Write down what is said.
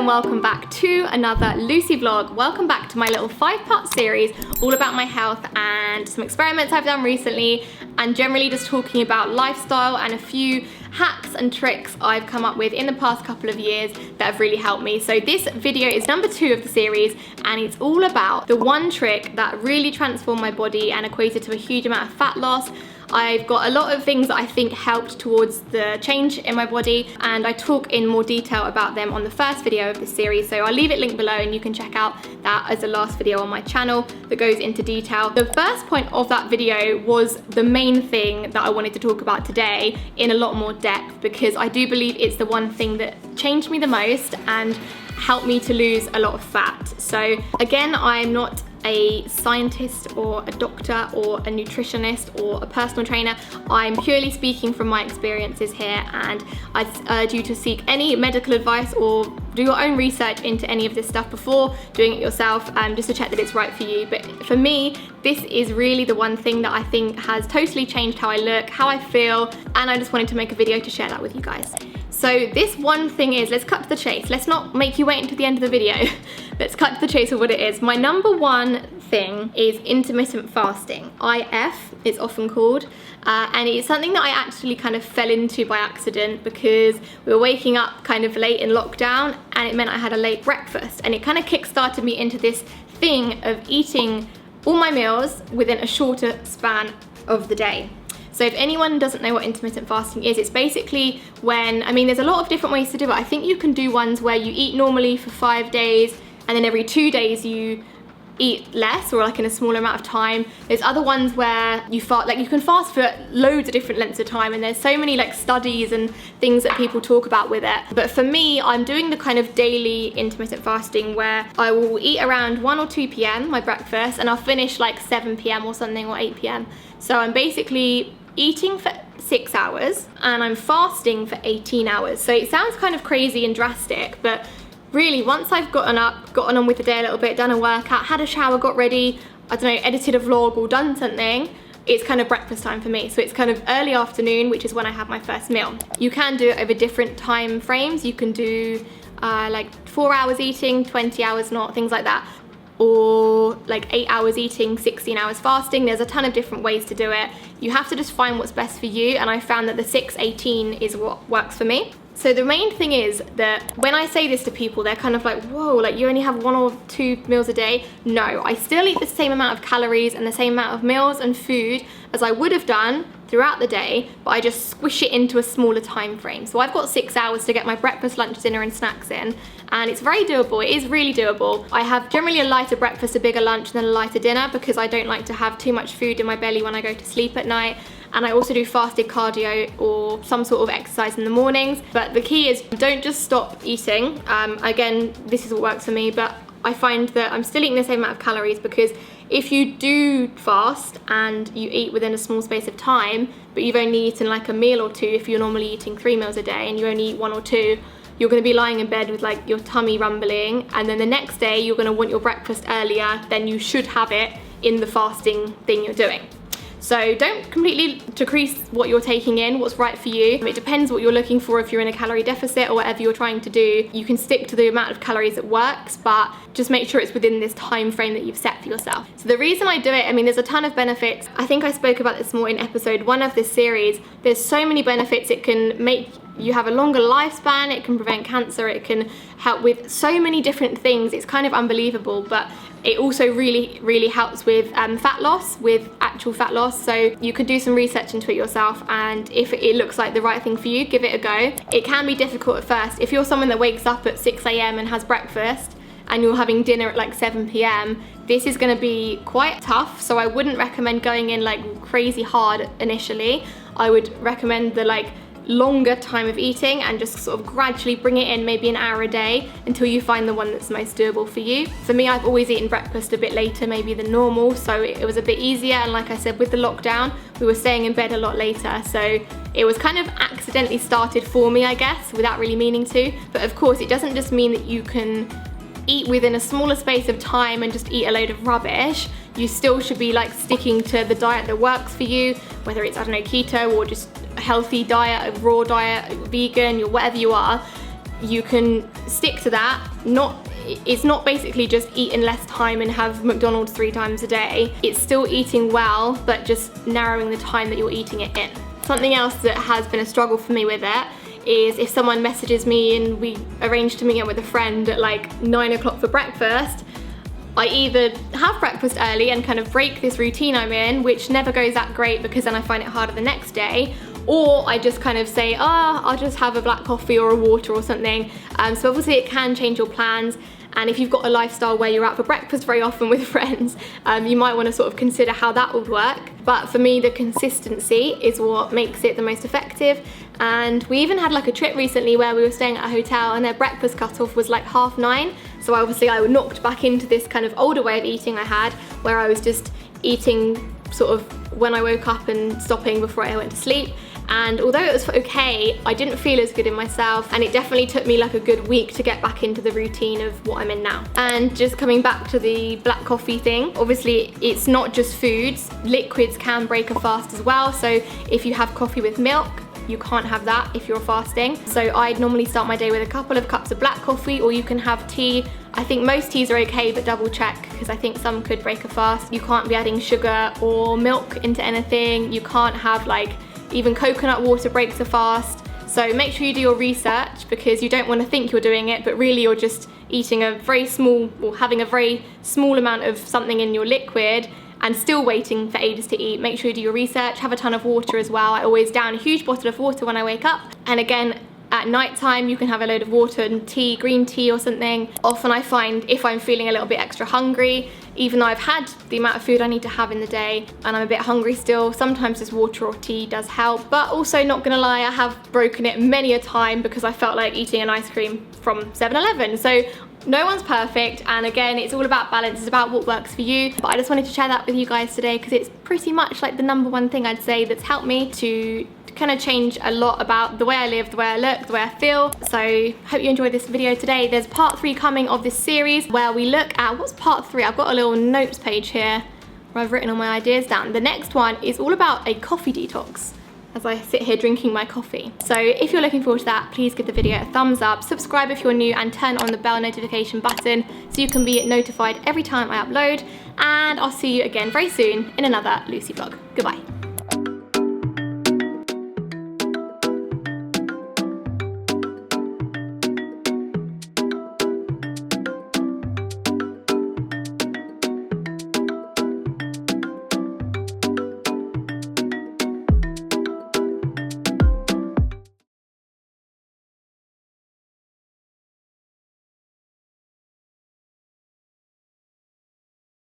and welcome back to another Lucy vlog. Welcome back to my little 5-part series all about my health and some experiments I've done recently, and generally just talking about lifestyle and a few hacks and tricks I've come up with in the past couple of years that have really helped me. So this video is number 2 of the series, and it's all about the one trick that really transformed my body and equated to a huge amount of fat loss. I've got a lot of things that I think helped towards the change in my body, and I talk in more detail about them on the first video of this series, so I'll leave it linked below and you can check out that as the last video on my channel that goes into detail. The first point of that video was the main thing that I wanted to talk about today in a lot more depth, because I do believe it's the one thing that changed me the most and helped me to lose a lot of fat. So again, I'm not a scientist or a doctor or a nutritionist or a personal trainer. I'm purely speaking from my experiences here, and I'd urge you to seek any medical advice or do your own research into any of this stuff before doing it yourself, just to check that it's right for you. But for me, this is really the one thing that I think has totally changed how I look, how I feel, and I just wanted to make a video to share that with you guys. So this one thing is, let's cut to the chase. Let's not make you wait until the end of the video. Let's cut to the chase of what it is. My number one thing is intermittent fasting. IF, it's often called. And it's something that I actually kind of fell into by accident because we were waking up kind of late in lockdown, and it meant I had a late breakfast. And it kind of kick-started me into this thing of eating all my meals within a shorter span of the day. So if anyone doesn't know what intermittent fasting is, it's basically when, I mean, there's a lot of different ways to do it. I think you can do ones where you eat normally for 5 days, and then every 2 days you eat less, or like in a smaller amount of time. There's other ones where you fast, like you can fast for loads of different lengths of time, and there's so many like studies and things that people talk about with it. But for me, I'm doing the kind of daily intermittent fasting where I will eat around 1 or 2 p.m. my breakfast, and I'll finish like 7 p.m. or something, or 8 p.m. So I'm basically eating for 6 hours and I'm fasting for 18 hours. So it sounds kind of crazy and drastic, but really, once I've gotten on with the day a little bit, done a workout, had a shower, got ready, I don't know, edited a vlog or done something, it's kind of breakfast time for me. So it's kind of early afternoon, which is when I have my first meal. You can do it over different time frames. You can do like 4 hours eating, 20 hours not, things like that. Or like 8 hours eating, 16 hours fasting. There's a ton of different ways to do it. You have to just find what's best for you, and I found that the 6-18 is what works for me. So the main thing is that when I say this to people, they're kind of like, whoa, like you only have 1 or 2 meals a day. No, I still eat the same amount of calories and the same amount of meals and food as I would have done throughout the day, but I just squish it into a smaller time frame. So I've got 6 hours to get my breakfast, lunch, dinner and snacks in, and it's very doable. It is really doable. I have generally a lighter breakfast, a bigger lunch, and then a lighter dinner because I don't like to have too much food in my belly when I go to sleep at night. And I also do fasted cardio or some sort of exercise in the mornings. But the key is, don't just stop eating. Again, this is what works for me, but I find that I'm still eating the same amount of calories, because if you do fast and you eat within a small space of time, but you've only eaten like a meal or 2, if you're normally eating 3 meals a day and you only eat 1 or 2, you're going to be lying in bed with like your tummy rumbling, and then the next day you're going to want your breakfast earlier than you should have it in the fasting thing you're doing. So don't completely decrease what you're taking in, what's right for you. It depends what you're looking for. If you're in a calorie deficit or whatever you're trying to do, you can stick to the amount of calories that works, but just make sure it's within this time frame that you've set for yourself. So the reason I do it, I mean, there's a ton of benefits. I think I spoke about this more in episode 1 of this series. There's so many benefits. It can make you have a longer lifespan, it can prevent cancer, it can help with so many different things. It's kind of unbelievable, but it also really helps with fat loss, with actual fat loss. So you could do some research into it yourself, and if it looks like the right thing for you, give it a go. It can be difficult at first. If you're someone that wakes up at 6 a.m. and has breakfast and you're having dinner at like 7 p.m, this is going to be quite tough. So I wouldn't recommend going in like crazy hard initially. I would recommend the like longer time of eating and just sort of gradually bring it in, maybe an hour a day, until you find the one that's most doable for you. For me, I've always eaten breakfast a bit later maybe than normal, so it was a bit easier. And like I said, with the lockdown, we were staying in bed a lot later, so it was kind of accidentally started for me, I guess, without really meaning to. But of course, it doesn't just mean that you can eat within a smaller space of time and just eat a load of rubbish. You still should be like sticking to the diet that works for you, whether it's, I don't know, keto or just a healthy diet, a raw diet, vegan, or whatever you are. you can stick to that. It's not basically just eat in less time and have McDonald's 3 times a day. It's still eating well, but just narrowing the time that you're eating it in. Something else that has been a struggle for me with it is if someone messages me and we arrange to meet up with a friend at like 9 o'clock for breakfast, I either have breakfast early and kind of break this routine I'm in, which never goes that great because then I find it harder the next day, or I just kind of say, I'll just have a black coffee or a water or something. So obviously it can change your plans, and if you've got a lifestyle where you're out for breakfast very often with friends, you might want to sort of consider how that would work. But for me, the consistency is what makes it the most effective. And we even had like a trip recently where we were staying at a hotel and their breakfast cutoff was like 9:30. So obviously I knocked back into this kind of older way of eating I had, where I was just eating sort of when I woke up and stopping before I went to sleep. And although it was okay, I didn't feel as good in myself, and it definitely took me like a good week to get back into the routine of what I'm in now. And just coming back to the black coffee thing, obviously it's not just foods, liquids can break a fast as well. So if you have coffee with milk, you can't have that if you're fasting. So I'd normally start my day with a couple of cups of black coffee, or you can have tea. I think most teas are okay, but double check, because I think some could break a fast. You can't be adding sugar or milk into anything. You can't have like, even coconut water breaks a fast. So make sure you do your research, because you don't want to think you're doing it, but really you're just eating a very small, or having a very small amount of something in your liquid and still waiting for ages to eat. Make sure you do your research, have a ton of water as well. I always down a huge bottle of water when I wake up. And again, at night time, you can have a load of water and tea, green tea or something. Often I find if I'm feeling a little bit extra hungry, even though I've had the amount of food I need to have in the day and I'm a bit hungry still, sometimes just water or tea does help. But also, not gonna lie, I have broken it many a time because I felt like eating an ice cream from 7-Eleven. So no one's perfect, and again, it's all about balance. It's about what works for you. But I just wanted to share that with you guys today, because it's pretty much like the #1 thing I'd say that's helped me to kind of change a lot about the way I live, the way I look, the way I feel. So hope you enjoyed this video today. There's part 3 coming of this series where we look at, what's part 3? I've got a little notes page here where I've written all my ideas down. The next one is all about a coffee detox, as I sit here drinking my coffee. So if you're looking forward to that, please give the video a thumbs up, subscribe if you're new, and turn on the bell notification button so you can be notified every time I upload. And I'll see you again very soon in another Lucy vlog. Goodbye.